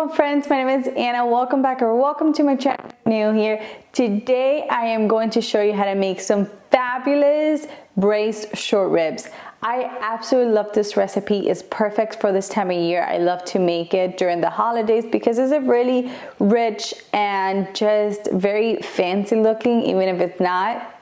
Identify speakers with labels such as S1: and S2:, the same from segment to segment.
S1: Hello friends, my name is Anna. Welcome back or welcome to my channel. New here. Today I am going to show you how to make some fabulous braised short ribs. I absolutely love this recipe. It's perfect for this time of year. I love to make it during the holidays because it's a really rich and just very fancy looking, even if it's not.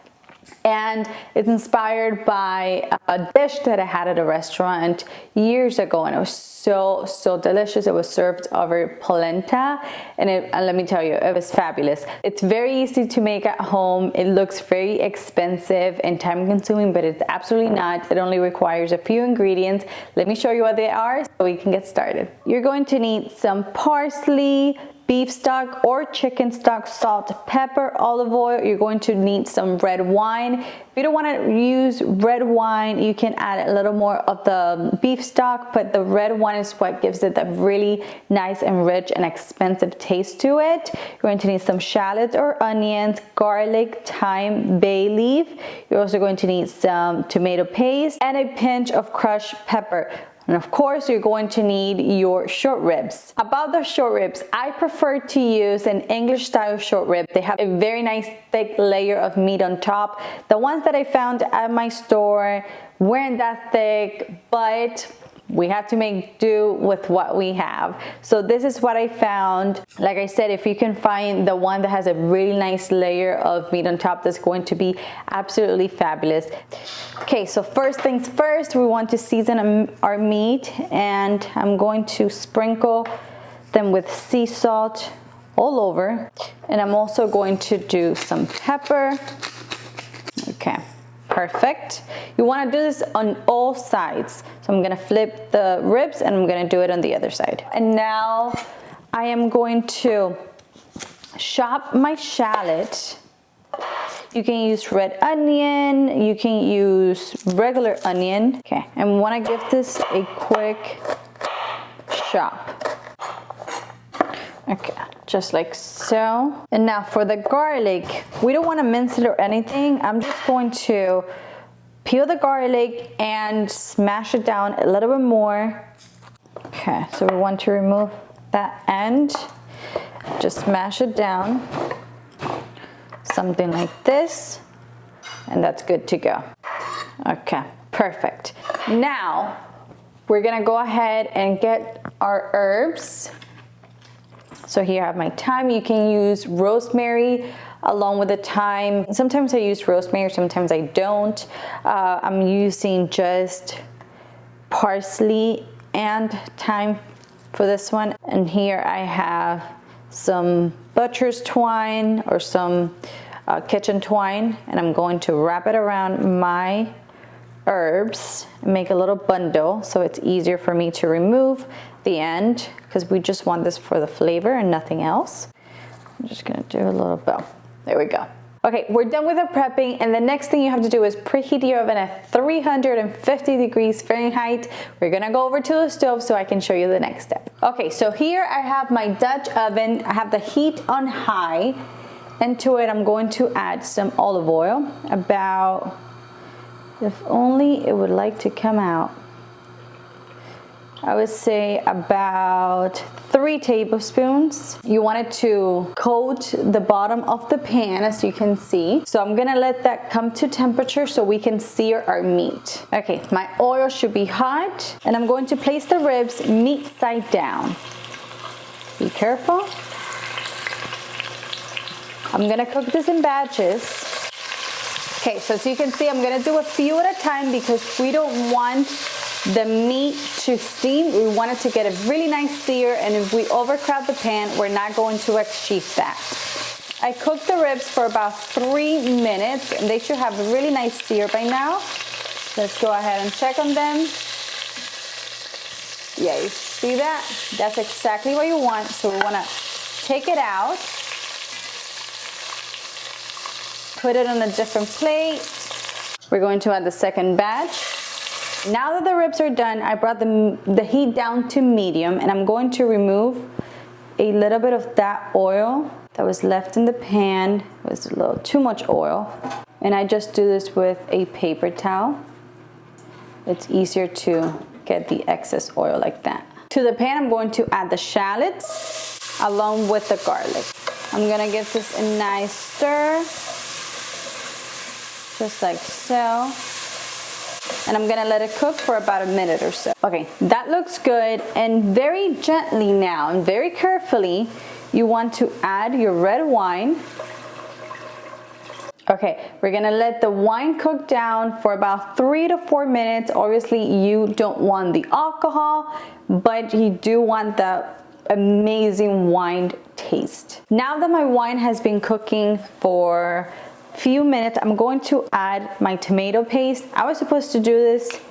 S1: And it's inspired by a dish that I had at a restaurant years ago, and it was so delicious. It was served over polenta, and let me tell you, it was fabulous. It's very easy to make at home. It looks very expensive and time consuming, but it's absolutely not. It only requires a few ingredients. Let me show you what they are so we can get started. You're going to need some parsley, beef stock or chicken stock, salt, pepper, olive oil. You're going to need some red wine. If you don't want to use red wine, you can add a little more of the beef stock, but the red wine is what gives it that really nice and rich and expensive taste to it. You're going to need some shallots or onions, garlic, thyme, bay leaf. You're also going to need some tomato paste and a pinch of crushed pepper. And of course, you're going to need your short ribs. About the short ribs, I prefer to use an English style short rib. They have a very nice thick layer of meat on top. The ones that I found at my store weren't that thick, but we have to make do with what we have. So this is what I found. Like I said, if you can find the one that has a really nice layer of meat on top, that's going to be absolutely fabulous. Okay, so first things first, we want to season our meat, and I'm going to sprinkle them with sea salt all over. And I'm also going to do some pepper. Okay. Perfect. You want to do this on all sides. So I'm going to flip the ribs and I'm going to do it on the other side. And now I am going to chop my shallot. You can use red onion, you can use regular onion. Okay, and want to give this a quick chop. Okay, just like so. And now for the garlic, we don't want to mince it or anything. I'm just going to peel the garlic and smash it down a little bit more. Okay, so we want to remove that end. Just smash it down. Something like this. And that's good to go. Okay, perfect. Now, we're gonna go ahead and get our herbs. So here I have my thyme. You can use rosemary along with the thyme. Sometimes I use rosemary, sometimes I don't. I'm using just parsley and thyme for this one. And here I have some butcher's twine or some kitchen twine, and I'm going to wrap it around my herbs and make a little bundle so it's easier for me to remove the end, because we just want this for the flavor and nothing else. I'm just gonna do a little bow. There we go. Okay, we're done with the prepping, and the next thing you have to do is preheat your oven at 350 degrees Fahrenheit. We're gonna go over to the stove so I can show you the next step. Okay, so here I have my Dutch oven. I have the heat on high, and to it I'm going to add some olive oil, about, if only it would like to come out, I would say about 3 tablespoons. You want it to coat the bottom of the pan, as you can see. So I'm gonna let that come to temperature so we can sear our meat. Okay, my oil should be hot, and I'm going to place the ribs meat side down. Be careful. I'm gonna cook this in batches. Okay, so as you can see, I'm gonna do a few at a time because we don't want the meat to steam. We want it to get a really nice sear, and if we overcrowd the pan, we're not going to achieve that. I cooked the ribs for about 3 minutes, and they should have a really nice sear by now. Let's go ahead and check on them. Yeah, you see that? That's exactly what you want. So we want to take it out, put it on a different plate. We're going to add the second batch. Now that the ribs are done, I brought the heat down to medium, and I'm going to remove a little bit of that oil that was left in the pan. It was a little too much oil. And I just do this with a paper towel. It's easier to get the excess oil like that. To the pan, I'm going to add the shallots along with the garlic. I'm gonna give this a nice stir, just like so. And I'm gonna let it cook for about a minute or so. Okay, that looks good. And very gently now and very carefully, you want to add your red wine. Okay, we're gonna let the wine cook down for about 3 to 4 minutes. Obviously, you don't want the alcohol, but you do want the amazing wine taste. Now that my wine has been cooking for a few minutes, I'm going to add my tomato paste. I was supposed to do this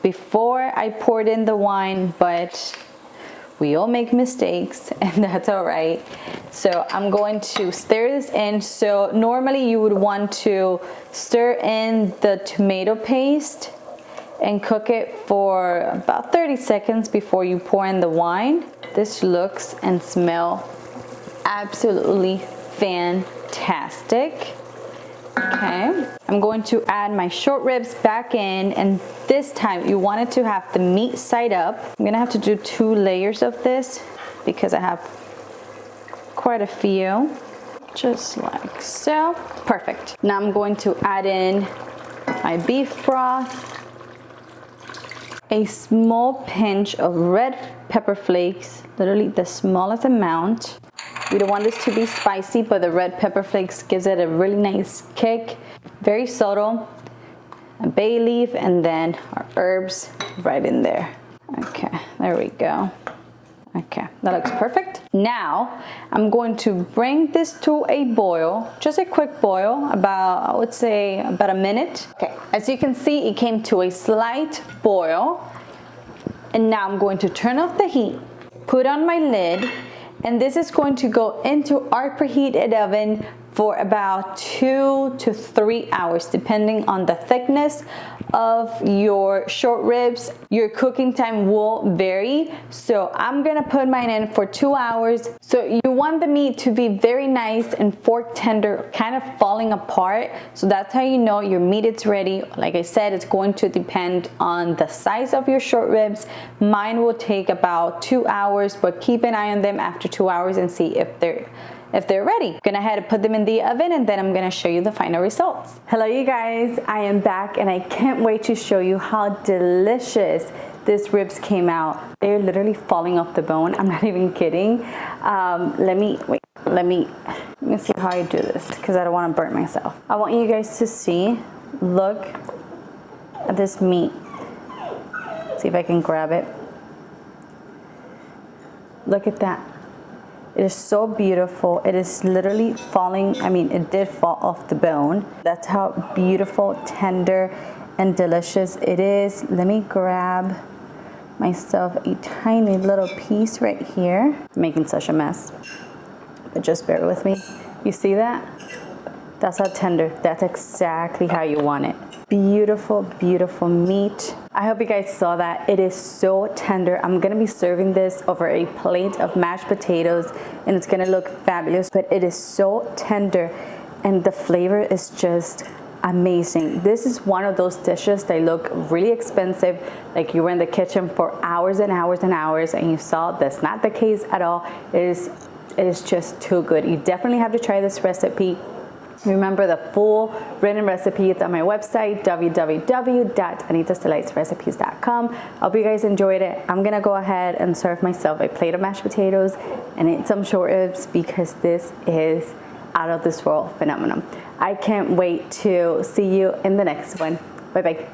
S1: before I poured in the wine, but we all make mistakes and that's all right. So I'm going to stir this in. So normally you would want to stir in the tomato paste and cook it for about 30 seconds before you pour in the wine. This looks and smells absolutely fantastic. Okay, I'm going to add my short ribs back in, and this time you want it to have the meat side up. I'm gonna have to do 2 layers of this because I have quite a few, just like so. Perfect. Now I'm going to add in my beef broth, a small pinch of red pepper flakes, literally the smallest amount. We don't want this to be spicy, but the red pepper flakes gives it a really nice kick. Very subtle. A bay leaf, and then our herbs right in there. Okay, there we go. Okay, that looks perfect. Now, I'm going to bring this to a boil, just a quick boil, about, I would say, about a minute. Okay, as you can see, it came to a slight boil. And now I'm going to turn off the heat, put on my lid, and this is going to go into our preheated oven for about 2 to 3 hours, depending on the thickness of your short ribs. Your cooking time will vary. So I'm gonna put mine in for 2 hours. So you want the meat to be very nice and fork tender, kind of falling apart. So that's how you know your meat is ready. Like I said, it's going to depend on the size of your short ribs. Mine will take about 2 hours, but keep an eye on them after 2 hours and see if they're ready. I'm gonna head and put them in the oven, and then I'm gonna show you the final results. Hello you guys, I am back and I can't wait to show you how delicious these ribs came out. They're literally falling off the bone. I'm not even kidding. Let me see how I do this because I don't want to burn myself. I want you guys to see, look at this meat. See if I can grab it. Look at that. It is so beautiful. It is literally falling. I mean, it did fall off the bone. That's how beautiful, tender, and delicious it is. Let me grab myself a tiny little piece right here. I'm making such a mess, but just bear with me. You see that? That's how tender. That's exactly how you want it. Beautiful, beautiful meat. I hope you guys saw that. It is so tender. I'm gonna be serving this over a plate of mashed potatoes, and it's gonna look fabulous, but it is so tender and the flavor is just amazing. This is one of those dishes that look really expensive, like you were in the kitchen for hours and hours and hours and you saw. That's not the case at all. It is just too good. You definitely have to try this recipe. Remember, the full written recipe is on my website, www.anitasdelightsrecipes.com. I hope you guys enjoyed it. I'm gonna go ahead and serve myself a plate of mashed potatoes and eat some short ribs because this is out of this world phenomenon. I can't wait to see you in the next one. Bye bye.